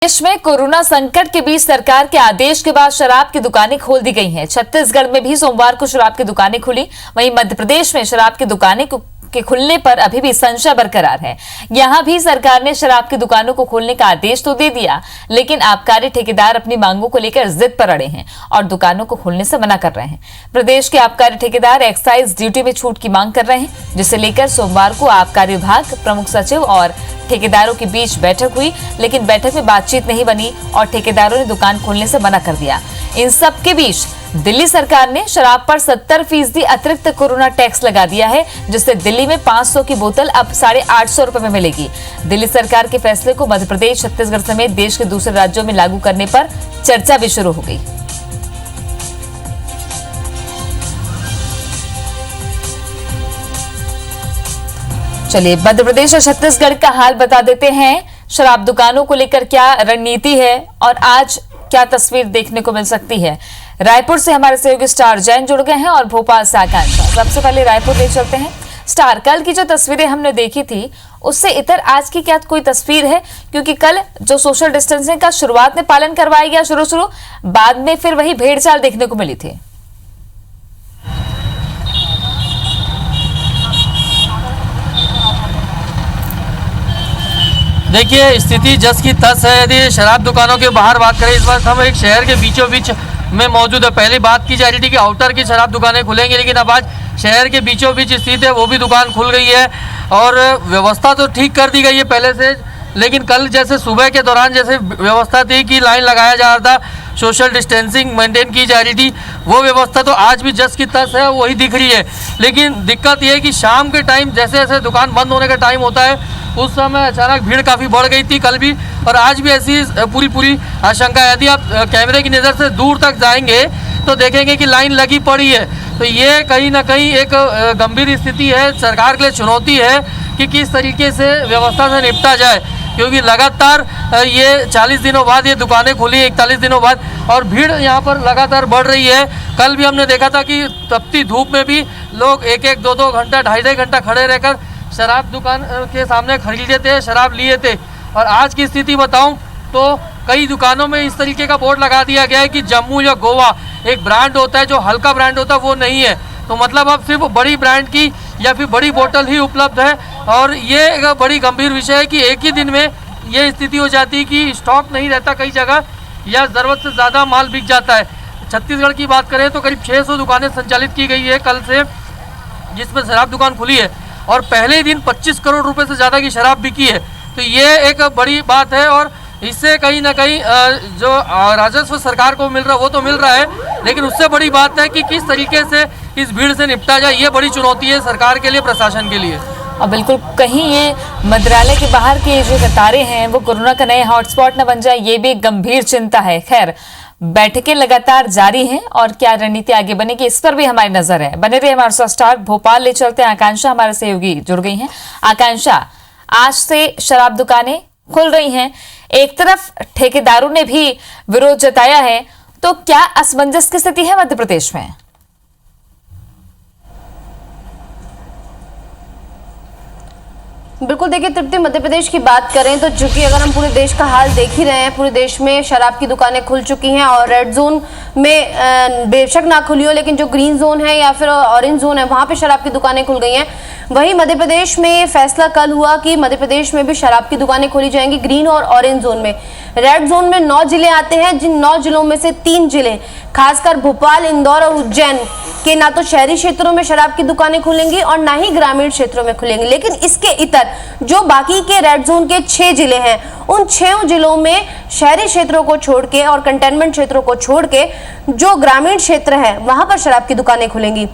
देश में कोरोना संकट के बीच सरकार के आदेश के बाद शराब की दुकानें खोल दी गई हैं। छत्तीसगढ़ में भी सोमवार को शराब की दुकानें खुली। वहीं मध्य प्रदेश में शराब की दुकानें के खुलने पर अभी भी संशय बरकरार है। यहां भी सरकार ने शराब की दुकानों को खोलने का आदेश तो दे दिया, लेकिन आबकारी ठेकेदार अपनी मांगों को लेकर जिद पर अड़े हैं और दुकानों को खोलने से मना कर रहे हैं। प्रदेश के आबकारी ठेकेदार एक्साइज ड्यूटी में छूट की मांग कर रहे हैं, जिसे लेकर सोमवार को आबकारी विभाग प्रमुख सचिव और ठेकेदारों के बीच बैठक हुई, लेकिन बैठक में बातचीत नहीं बनी और ठेकेदारों ने दुकान खोलने से मना कर दिया। इन सब के बीच दिल्ली सरकार ने शराब पर 70% अतिरिक्त कोरोना टैक्स लगा दिया है, जिससे दिल्ली में 500 की बोतल अब 850 रुपए में मिलेगी। दिल्ली सरकार के फैसले को मध्य प्रदेश, छत्तीसगढ़ समेत देश के दूसरे राज्यों में लागू करने पर चर्चा भी शुरू हो गई। चलिए मध्य प्रदेश और छत्तीसगढ़ का हाल बता देते हैं। शराब दुकानों को लेकर क्या रणनीति है और आज क्या तस्वीर देखने को मिल सकती है। रायपुर से हमारे सहयोगी स्टार जैन जुड़ गए हैं और भोपाल से आकांक्षा। सबसे पहले रायपुर ले चलते हैं। स्टार, कल की जो तस्वीरें हमने देखी थी उससे इतर आज की क्या कोई तस्वीर है? क्योंकि कल जो सोशल डिस्टेंसिंग का शुरुआत में पालन करवाया गया शुरू बाद में फिर वही भेड़चाल देखने को मिली थी। देखिए, स्थिति जस की तस है। यदि शराब दुकानों के बाहर बात करें, इस वक्त हम एक शहर के बीचों बीच में मौजूद है। पहले बात की जा रही थी कि आउटर की शराब दुकानें खुलेंगी, लेकिन अब आज शहर के बीचों बीच स्थित है वो भी दुकान खुल गई है और व्यवस्था तो ठीक कर दी गई है पहले से। लेकिन कल जैसे सुबह के दौरान जैसे व्यवस्था थी कि लाइन लगाया जा रहा था, सोशल डिस्टेंसिंग मेंटेन की जा रही थी, वो व्यवस्था तो आज भी जस की तस है, वही दिख रही है। लेकिन दिक्कत ये है कि शाम के टाइम जैसे जैसे दुकान बंद होने का टाइम होता है, उस समय अचानक भीड़ काफ़ी बढ़ गई थी कल भी, और आज भी ऐसी पूरी आशंका है। यदि आप कैमरे की नज़र से दूर तक जाएंगे तो देखेंगे कि लाइन लगी पड़ी है। तो ये कहीं ना कहीं एक गंभीर स्थिति है, सरकार के लिए चुनौती है कि किस तरीके से व्यवस्था से निपटा जाए, क्योंकि लगातार ये 40 दिनों बाद ये दुकानें खुली, 41 दिनों बाद, और भीड़ यहाँ पर लगातार बढ़ रही है। कल भी हमने देखा था कि तपती धूप में भी लोग 1-1, 2-2 घंटा, 2.5 घंटा खड़े रहकर शराब दुकान के सामने खरीदे थे, शराब लिए थे। और आज की स्थिति बताऊं तो कई दुकानों में इस तरीके का बोर्ड लगा दिया गया है कि जम्मू या गोवा एक ब्रांड होता है, जो हल्का ब्रांड होता है वो नहीं है। तो मतलब अब सिर्फ बड़ी ब्रांड की या फिर बड़ी बोतल ही उपलब्ध है। और ये एक बड़ी गंभीर विषय है कि एक ही दिन में ये स्थिति हो जाती है कि स्टॉक नहीं रहता कई जगह, या ज़रूरत से ज़्यादा माल बिक जाता है। छत्तीसगढ़ की बात करें तो करीब 600 दुकानें संचालित की गई है कल से, जिसमें शराब दुकान खुली है, और पहले दिन 25 करोड़ रुपए से ज़्यादा की शराब बिकी है। तो ये एक बड़ी बात है, और इससे कहीं ना कहीं जो राजस्व सरकार को मिल रहा है वो तो मिल रहा है, लेकिन उससे बड़ी बात है कि किस तरीके से इस भीड़ से निपटा जाए। ये बड़ी चुनौती है सरकार के लिए, प्रशासन के लिए। और बिल्कुल कहीं ये मंत्रालय के बाहर की जो कतारें हैं वो कोरोना का नया हॉटस्पॉट न बन जाए, ये भी एक गंभीर चिंता है। खैर, बैठकें लगातार जारी हैं और क्या रणनीति आगे बनेगी इस पर भी हमारी नजर है। बने रहे हमारे साथ स्टार। भोपाल ले चलते हैं। आकांक्षा हमारे सहयोगी जुड़ गई हैं। आकांक्षा, आज से शराब दुकानें खुल रही हैं, एक तरफ ठेकेदारों ने भी विरोध जताया है, तो क्या असमंजस की स्थिति है मध्य प्रदेश में? बिल्कुल, देखिए तृप्ति, मध्य प्रदेश की बात करें तो चूंकि अगर हम पूरे देश का हाल देख ही रहे हैं, पूरे देश में शराब की दुकानें खुल चुकी हैं और रेड जोन में बेशक ना खुली हो, लेकिन जो ग्रीन जोन है या फिर ऑरेंज जोन है वहां पे शराब की दुकानें खुल गई हैं। वहीं मध्य प्रदेश में फैसला कल हुआ कि मध्य प्रदेश में भी शराब की दुकानें खोली जाएंगी ग्रीन और ऑरेंज जोन में। रेड जोन में 9 जिले आते हैं, जिन 9 जिलों में से 3 जिले खासकर भोपाल, इंदौर और उज्जैन के ना तो शहरी क्षेत्रों में शराब की दुकानें खुलेंगी और ना ही ग्रामीण क्षेत्रों में खुलेंगी। लेकिन इसके इतर जो बाकी के रेड जोन के 6 जिले हैं, उन 6 जिलों में शहरी क्षेत्रों को छोड़ के और कंटेनमेंट क्षेत्रों को छोड़ के जो ग्रामीण क्षेत्र है वहां पर शराब की दुकानें खुलेंगी।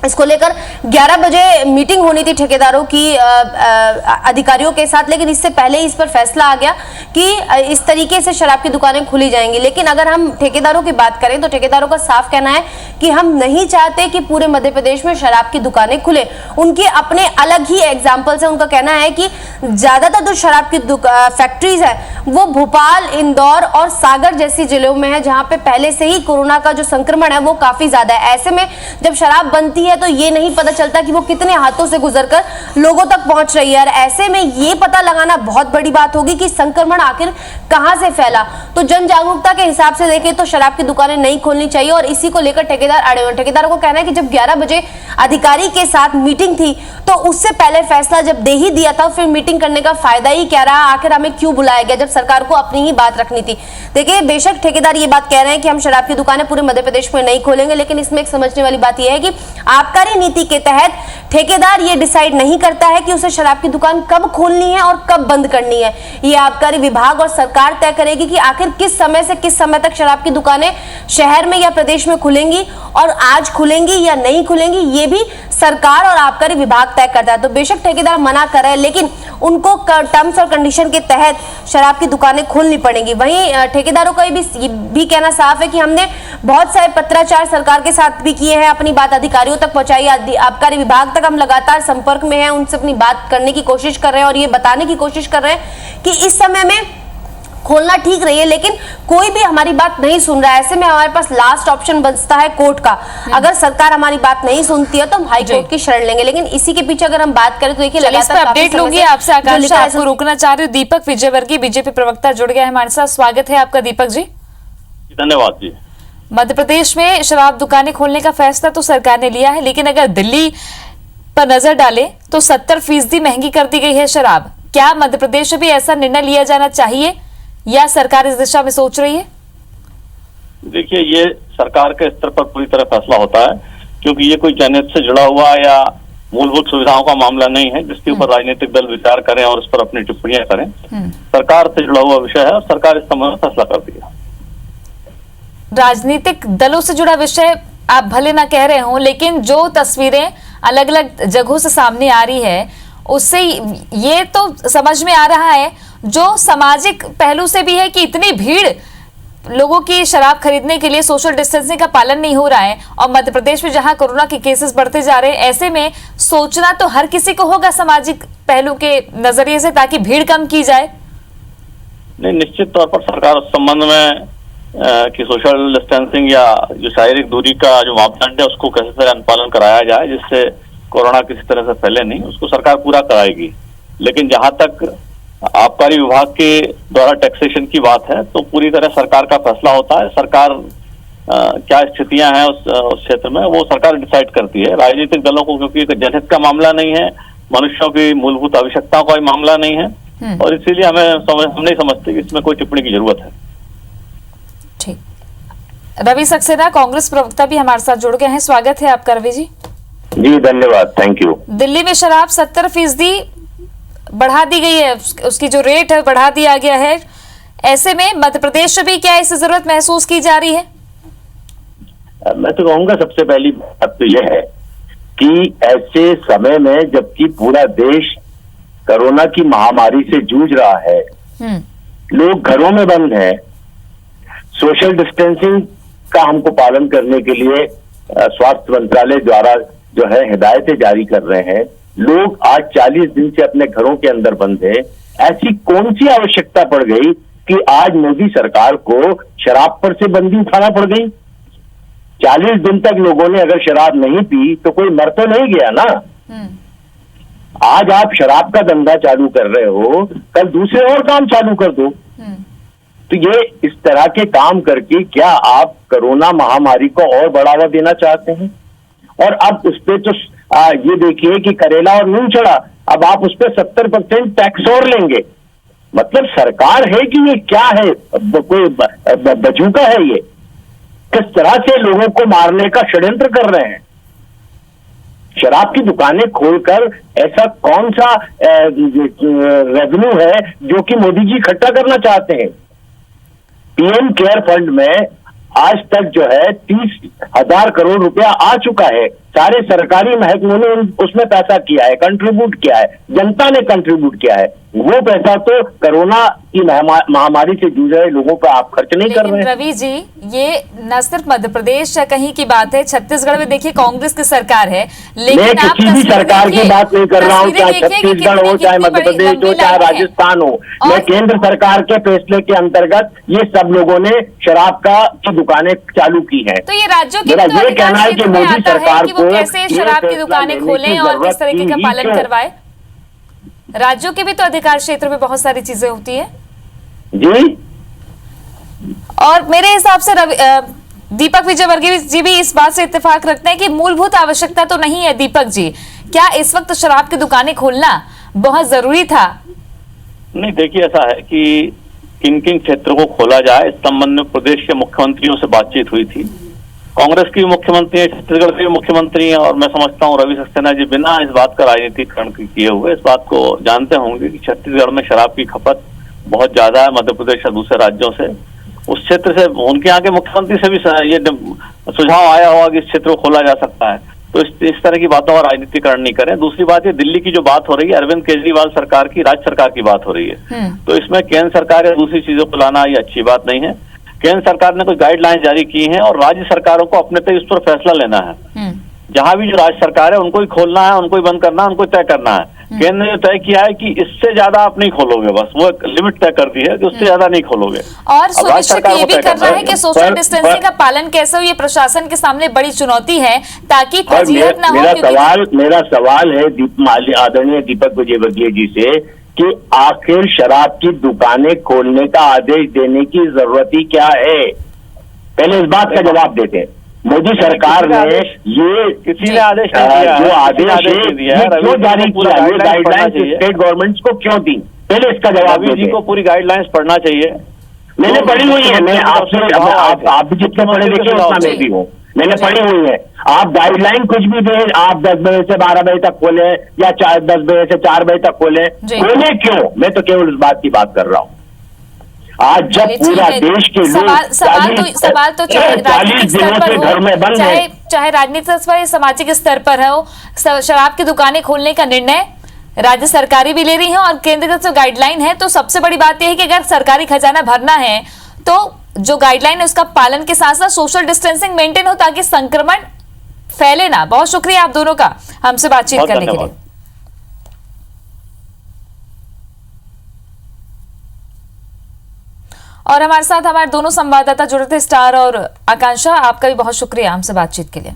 इसको लेकर 11 बजे मीटिंग होनी थी ठेकेदारों की अधिकारियों के साथ, लेकिन इससे पहले इस पर फैसला आ गया कि इस तरीके से शराब की दुकानें खुली जाएंगी। लेकिन अगर हम ठेकेदारों की बात करें तो ठेकेदारों का साफ कहना है कि हम नहीं चाहते कि पूरे मध्य प्रदेश में शराब की दुकानें खुले। उनके अपने अलग ही एग्जाम्पल्स है। उनका कहना है कि ज्यादातर जो शराब की फैक्ट्रीज है वो भोपाल, इंदौर और सागर जैसी जिलों में है, जहां पे पहले से ही कोरोना का जो संक्रमण है वो काफी ज्यादा है। ऐसे में जब शराब बनती है है तो ये नहीं पता चलता कि वो कितने हाथों से गुजरकर लोगों तक पहुंच रही है। और ऐसे में ये पता लगाना बहुत बड़ी बात होगी कि संक्रमण आखिर कहां से फैला। तो जन जागरूकता के हिसाब से देखें तो शराब की दुकानें नहीं खोलनी चाहिए और इसी को लेकर ठेकेदार अड़े हुए। ठेकेदारों को कहना है कि जब 11 बजे अधिकारी के साथ मीटिंग थी तो उससे पहले फैसला जब दे ही दिया था, फिर मीटिंग करने का फायदा ही क्या रहा, आखिर हमें क्यों बुलाया गया जब सरकार को अपनी ही बात रखनी थी। देखिए, बेशक ठेकेदार ये बात कह रहे हैं कि हम शराब की दुकानें पूरे मध्य प्रदेश में नहीं खोलेंगे, लेकिन इसमें एक समझने वाली बात यह है कि आबकारी नीति के तहत ठेकेदार ये डिसाइड नहीं करता है कि उसे शराब की दुकान कब खोलनी है और कब बंद करनी है। ये आबकारी विभाग और सरकार तय करेगी कि आखिर किस समय से किस समय तक शराब की दुकानें शहर में या प्रदेश में खुलेंगी और आज खुलेंगी या नहीं खुलेंगी, ये भी सरकार और आबकारी विभाग तय करता है। तो बेशक ठेकेदार मना कर रहे हैं, लेकिन उनको टर्म्स और कंडीशन के तहत शराब की दुकानें खोलनी पड़ेंगी। वहीं ठेकेदारों का भी कहना साफ है कि हमने बहुत सारे पत्राचार सरकार के साथ भी किए हैं, अपनी बात अधिकारियों तक पहुंचाई, आबकारी विभाग तक हम लगातार संपर्क में हैं, उनसे अपनी बात करने की कोशिश कर रहे हैं और ये बताने की कोशिश कर रहे हैं कि इस समय में खोलना ठीक रही है, लेकिन कोई भी हमारी बात नहीं सुन रहा है। ऐसे में हमारे पास लास्ट ऑप्शन बचता है कोर्ट का। अगर सरकार हमारी बात नहीं सुनती है तो हम हाई कोर्ट की शरण लेंगे। लेकिन इसी के पीछे अगर हम बात करें तो देखिए लगातार अपडेट लूंगी आपसे। आकांक्षा, आपको रोकना चाह रही हूँ। दीपक विजयवर्गीय बीजेपी प्रवक्ता जुड़ गया है हमारे साथ। स्वागत है आपका दीपक जी। धन्यवाद जी। मध्य प्रदेश में शराब दुकानें खोलने का फैसला तो सरकार ने लिया है, लेकिन अगर दिल्ली पर नजर डालें तो 70% महंगी कर दी गई है शराब। क्या मध्य प्रदेश में भी ऐसा निर्णय लिया जाना चाहिए या सरकार इस दिशा में सोच रही है? देखिए, ये सरकार के स्तर पर पूरी तरह फैसला होता है, क्योंकि ये कोई जनहित से जुड़ा हुआ या मूलभूत सुविधाओं का मामला नहीं है जिसके ऊपर राजनीतिक दल विचार करें और उस पर अपनी टिप्पणियां करें। सरकार से जुड़ा हुआ विषय है और सरकार इस संबंध में फैसला कर दिया। राजनीतिक दलों से जुड़ा विषय आप भले ना कह रहे हो, लेकिन जो तस्वीरें अलग अलग जगहों से सामने आ रही है उससे ये तो समझ में आ रहा है, जो सामाजिक पहलू से भी है कि इतनी भीड़ लोगों की शराब खरीदने के लिए सोशल डिस्टेंसिंग का पालन नहीं हो रहा है और मध्य प्रदेश में जहां कोरोना के केसेस बढ़ते जा रहे हैं, ऐसे में सोचना तो हर किसी को होगा सामाजिक पहलू के नजरिए से, ताकि भीड़ कम की जाए। नहीं, निश्चित तौर पर सरकार उस संबंध में कि सोशल डिस्टेंसिंग या जो शारीरिक दूरी का जो मापदंड है उसको कैसे तरह अनुपालन कराया जाए जिससे कोरोना किसी तरह से फैले नहीं, उसको सरकार पूरा कराएगी। लेकिन जहां तक आबकारी विभाग के द्वारा टैक्सेशन की बात है तो पूरी तरह सरकार का फैसला होता है। सरकार क्या स्थितियां हैं उस क्षेत्र में वो सरकार डिसाइड करती है। राजनीतिक दलों को, क्योंकि जनहित का मामला नहीं है, मनुष्यों की मूलभूत आवश्यकताओं का मामला नहीं है और इसीलिए हम नहीं समझते कि इसमें कोई टिप्पणी की जरूरत है। ठीक, रवि सक्सेना कांग्रेस प्रवक्ता भी हमारे साथ जुड़ गए हैं। स्वागत है आपका रवि जी। जी धन्यवाद, थैंक यू। दिल्ली में शराब 70% बढ़ा दी गई है, उसकी जो रेट है बढ़ा दिया गया है। ऐसे में मध्य प्रदेश में भी क्या इसकी जरूरत महसूस की जा रही है? मैं तो कहूंगा सबसे पहली बात तो यह है कि ऐसे समय में जबकि पूरा देश कोरोना की महामारी से जूझ रहा है, लोग घरों में बंद हैं, सोशल डिस्टेंसिंग का हमको पालन करने के लिए स्वास्थ्य मंत्रालय द्वारा जो है हिदायतें जारी कर रहे हैं, लोग आज 40 दिन से अपने घरों के अंदर बंद हैं। ऐसी कौन सी आवश्यकता पड़ गई कि आज मोदी सरकार को शराब पर से बंदी उठाना पड़ गई? 40 दिन तक लोगों ने अगर शराब नहीं पी तो कोई मर तो नहीं गया ना। आज आप शराब का धंधा चालू कर रहे हो, कल दूसरे और काम चालू कर दो। तो ये इस तरह के काम करके क्या आप कोरोना महामारी को और बढ़ावा देना चाहते हैं? और अब उस पे तो ये देखिए कि करेला और नून चढ़ा, अब आप उस पे 70% टैक्स और लेंगे। मतलब सरकार है कि ये क्या है, कोई बजूका है? ये किस तरह से लोगों को मारने का षड्यंत्र कर रहे हैं? शराब की दुकानें खोलकर ऐसा कौन सा रेवेन्यू है जो कि मोदी जी इकट्ठा करना चाहते हैं? पीएम केयर फंड में आज तक जो है 30,000 करोड़ रुपया आ चुका है। सारे सरकारी महकमों ने उसमें पैसा किया है, कंट्रीब्यूट किया है, जनता ने कंट्रीब्यूट किया है। वो पैसा तो कोरोना की महामारी से जूझ रहे लोगों पर आप खर्च नहीं कर रहे हैं। रवि जी, ये न सिर्फ मध्य प्रदेश या कहीं की बात है, छत्तीसगढ़ में देखिए कांग्रेस की सरकार है, लेकिन मैं किसी भी सरकार की बात नहीं कर रहा हूँ, चाहे छत्तीसगढ़ हो, चाहे मध्य प्रदेश हो, चाहे राजस्थान हो। मैं केंद्र सरकार के फैसले के अंतर्गत ये सब लोगों ने शराब की दुकानें चालू की है। तो ये राज्यों की मेरा ये कहना है कि मोदी सरकार को को कैसे ये शराब की फैसला दुकानें लेने खोलें की और किस जरूरत तरीके का थी ही पालन क्यों? करवाए? राज्यों के भी तो अधिकार क्षेत्र में बहुत सारी चीजें होती है। जी, और मेरे हिसाब से दीपक विजयवर्गीय जी भी इस बात से इत्तेफाक रखते हैं कि मूलभूत आवश्यकता तो नहीं है। दीपक जी, क्या इस वक्त शराब की दुकानें खोलना बहुत जरूरी था? नहीं, देखिए ऐसा है कि किन किन क्षेत्रों को खोला जाए, इस संबंध में प्रदेश के मुख्यमंत्रियों से बातचीत हुई थी। कांग्रेस की मुख्यमंत्री है, छत्तीसगढ़ के मुख्यमंत्री हैं, और मैं समझता हूं रवि सक्सेना जी बिना इस बात का राजनीतिकरण किए हुए इस बात को जानते होंगे कि छत्तीसगढ़ में शराब की खपत बहुत ज्यादा है मध्य प्रदेश और दूसरे राज्यों से। उस क्षेत्र से उनके यहाँ के मुख्यमंत्री से भी ये सुझाव आया होगा कि इस क्षेत्र को खोला जा सकता है। तो इस तरह की बातों का राजनीतिकरण नहीं करें। दूसरी बात, ये दिल्ली की जो बात हो रही है, अरविंद केजरीवाल सरकार की, राज्य सरकार की बात हो रही है, तो इसमें केंद्र सरकार या दूसरी चीजों को लाना ये अच्छी बात नहीं है। केंद्र सरकार ने कुछ गाइडलाइंस जारी की हैं और राज्य सरकारों को अपने तय इस पर फैसला लेना है। जहां भी जो राज्य सरकार है उनको ही खोलना है, उनको ही बंद करना है, उनको तय करना है। केंद्र ने तय किया है कि इससे ज्यादा आप नहीं खोलोगे, बस वो एक लिमिट तय कर दी है कि उससे ज्यादा नहीं खोलोगे। और सुनिश्चित ये भी कर रहा है कि सोशल डिस्टेंसिंग का पालन कैसे हो, ये प्रशासन के सामने बड़ी चुनौती है, ताकि फजीहत ना हो। मेरा सवाल है आदरणीय दीपक विजयवर्गीय जी से कि आखिर शराब की दुकानें खोलने का आदेश देने की जरूरत ही क्या है? पहले इस बात का जवाब देते हैं। मोदी सरकार ने ये किसी ने आदेश नहीं दिया, जो आदेश दिया है, क्यों जारी किया, ये गाइडलाइंस स्टेट गवर्नमेंट्स को क्यों दी? पहले इसका जवाब रवि जी को पूरी गाइडलाइंस पढ़ना चाहिए। मैंने पढ़ी हुई है, मैं आपसे आप भी जितने पढ़े लिखे उतना मैं भी हूँ, मैंने पढ़ी हुई है। आप गाइडलाइन कुछ भी दें, आप 10 बजे से 12 बजे तक खोलें या 10 बजे से 4 बजे तक खोलें, खोलें क्यों? मैं तो केवल इस बात की बात कर रहा हूँ। आज जब पूरा देश के लोग सवाल तो चाहे राजनीतिक स्तर पर हो, चाहे राजनीतिक स्तर पर, सामाजिक स्तर पर हो, शराब की दुकानें खोलने का निर्णय राज्य सरकारें भी ले रही हैं और केंद्र की जो गाइडलाइन है, तो सबसे बड़ी बात यह है कि अगर सरकारी खजाना भरना है तो जो गाइडलाइन है उसका पालन के साथ साथ सोशल डिस्टेंसिंग मेंटेन हो ताकि संक्रमण फैले ना। बहुत शुक्रिया आप दोनों का हमसे बातचीत करने के लिए। और हमारे साथ हमारे दोनों संवाददाता जुड़े थे, स्टार और आकांक्षा। आपका भी बहुत शुक्रिया हमसे बातचीत के लिए।